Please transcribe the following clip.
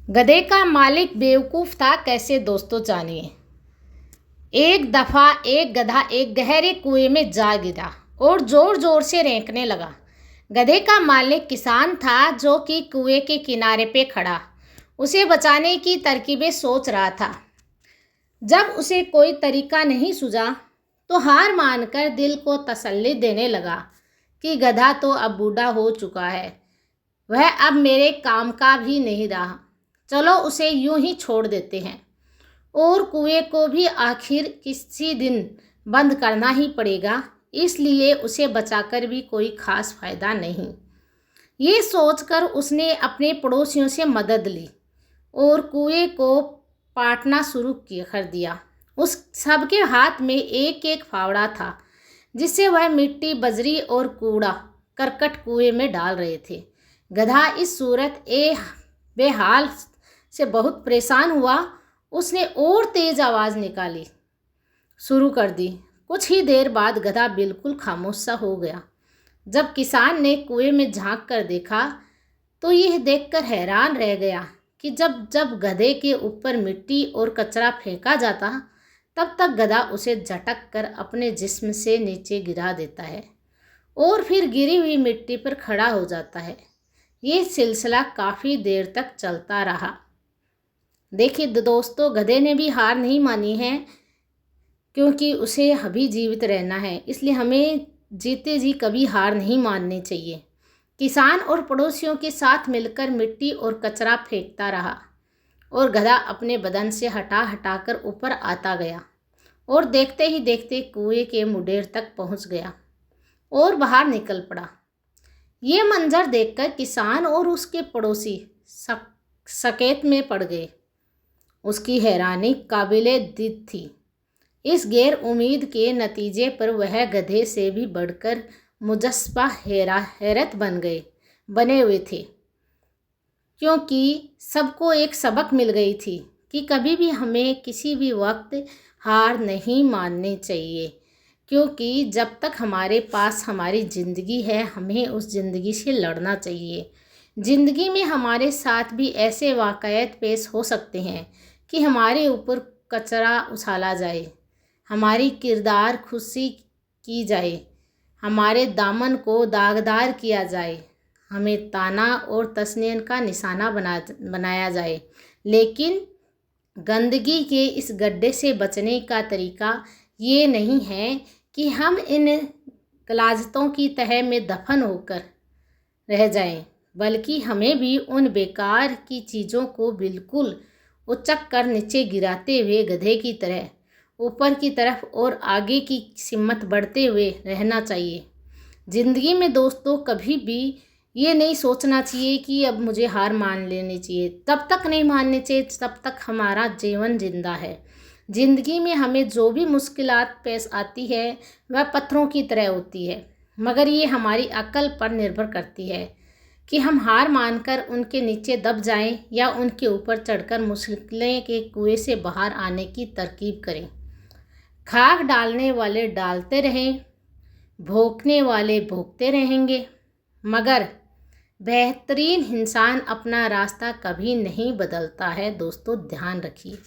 गधे का मालिक बेवकूफ़ था कैसे, दोस्तों जानिए। एक दफ़ा एक गधा एक गहरे कुएं में जा गिरा और ज़ोर ज़ोर से रेंकने लगा। गधे का मालिक किसान था जो कि कुएं के किनारे पे खड़ा उसे बचाने की तरकीबें सोच रहा था। जब उसे कोई तरीका नहीं सूझा तो हार मानकर दिल को तसल्ली देने लगा कि गधा तो अब बूढ़ा हो चुका है, वह अब मेरे काम का भी नहीं रहा, चलो उसे यूं ही छोड़ देते हैं और कुएं को भी आखिर किसी दिन बंद करना ही पड़ेगा, इसलिए उसे बचाकर भी कोई खास फायदा नहीं। ये सोचकर उसने अपने पड़ोसियों से मदद ली और कुएं को पाटना शुरू कर दिया। उस सबके हाथ में एक एक फावड़ा था जिससे वह मिट्टी, बजरी और कूड़ा करकट कुएं में डाल रहे थे। गधा इस सूरत बेहाल से बहुत परेशान हुआ। उसने और तेज आवाज़ निकाली शुरू कर दी। कुछ ही देर बाद गधा बिल्कुल खामोश सा हो गया। जब किसान ने कुएं में झांक कर देखा तो यह देखकर हैरान रह गया कि जब जब गधे के ऊपर मिट्टी और कचरा फेंका जाता तब तक गधा उसे झटक कर अपने जिस्म से नीचे गिरा देता है और फिर गिरी हुई मिट्टी पर खड़ा हो जाता है। ये सिलसिला काफ़ी देर तक चलता रहा। देखिए दोस्तों, गधे ने भी हार नहीं मानी है क्योंकि उसे अभी जीवित रहना है, इसलिए हमें जीते जी कभी हार नहीं माननी चाहिए। किसान और पड़ोसियों के साथ मिलकर मिट्टी और कचरा फेंकता रहा और गधा अपने बदन से हटा हटा कर ऊपर आता गया और देखते ही देखते कुएं के मुडेर तक पहुंच गया और बाहर निकल पड़ा। ये मंजर देखकर किसान और उसके पड़ोसी सकेत में पड़ गए। उसकी हैरानी काबिल-ए-दिद थी। इस गैर उम्मीद के नतीजे पर वह गधे से भी बढ़कर मुजस्सबा हैरत बने हुए थे, क्योंकि सबको एक सबक मिल गई थी कि कभी भी हमें किसी भी वक्त हार नहीं माननी चाहिए, क्योंकि जब तक हमारे पास हमारी ज़िंदगी है हमें उस ज़िंदगी से लड़ना चाहिए। ज़िंदगी में हमारे साथ भी ऐसे वाक़यात पेश हो सकते हैं कि हमारे ऊपर कचरा उछाला जाए, हमारी किरदार खुशी की जाए, हमारे दामन को दागदार किया जाए, हमें ताना और तशनीन का निशाना बनाया जाए। लेकिन गंदगी के इस गड्ढे से बचने का तरीका ये नहीं है कि हम इन गलाजतों की तह में दफन होकर रह जाएं, बल्कि हमें भी उन बेकार की चीज़ों को बिल्कुल उचक कर नीचे गिराते हुए गधे की तरह ऊपर की तरफ और आगे की सिमत बढ़ते हुए रहना चाहिए। ज़िंदगी में दोस्तों कभी भी ये नहीं सोचना चाहिए कि अब मुझे हार मान लेनी चाहिए। तब तक नहीं माननी चाहिए तब तक हमारा जीवन जिंदा है। ज़िंदगी में हमें जो भी मुश्किलात पेश आती है वह पत्थरों की तरह होती है, मगर ये हमारी अक्ल पर निर्भर करती है कि हम हार मानकर उनके नीचे दब जाएं या उनके ऊपर चढ़कर मुश्किलें के कुएं से बाहर आने की तरकीब करें। खाक डालने वाले डालते रहें, भोंकने वाले भोंकते रहेंगे, मगर बेहतरीन इंसान अपना रास्ता कभी नहीं बदलता है। दोस्तों ध्यान रखिए।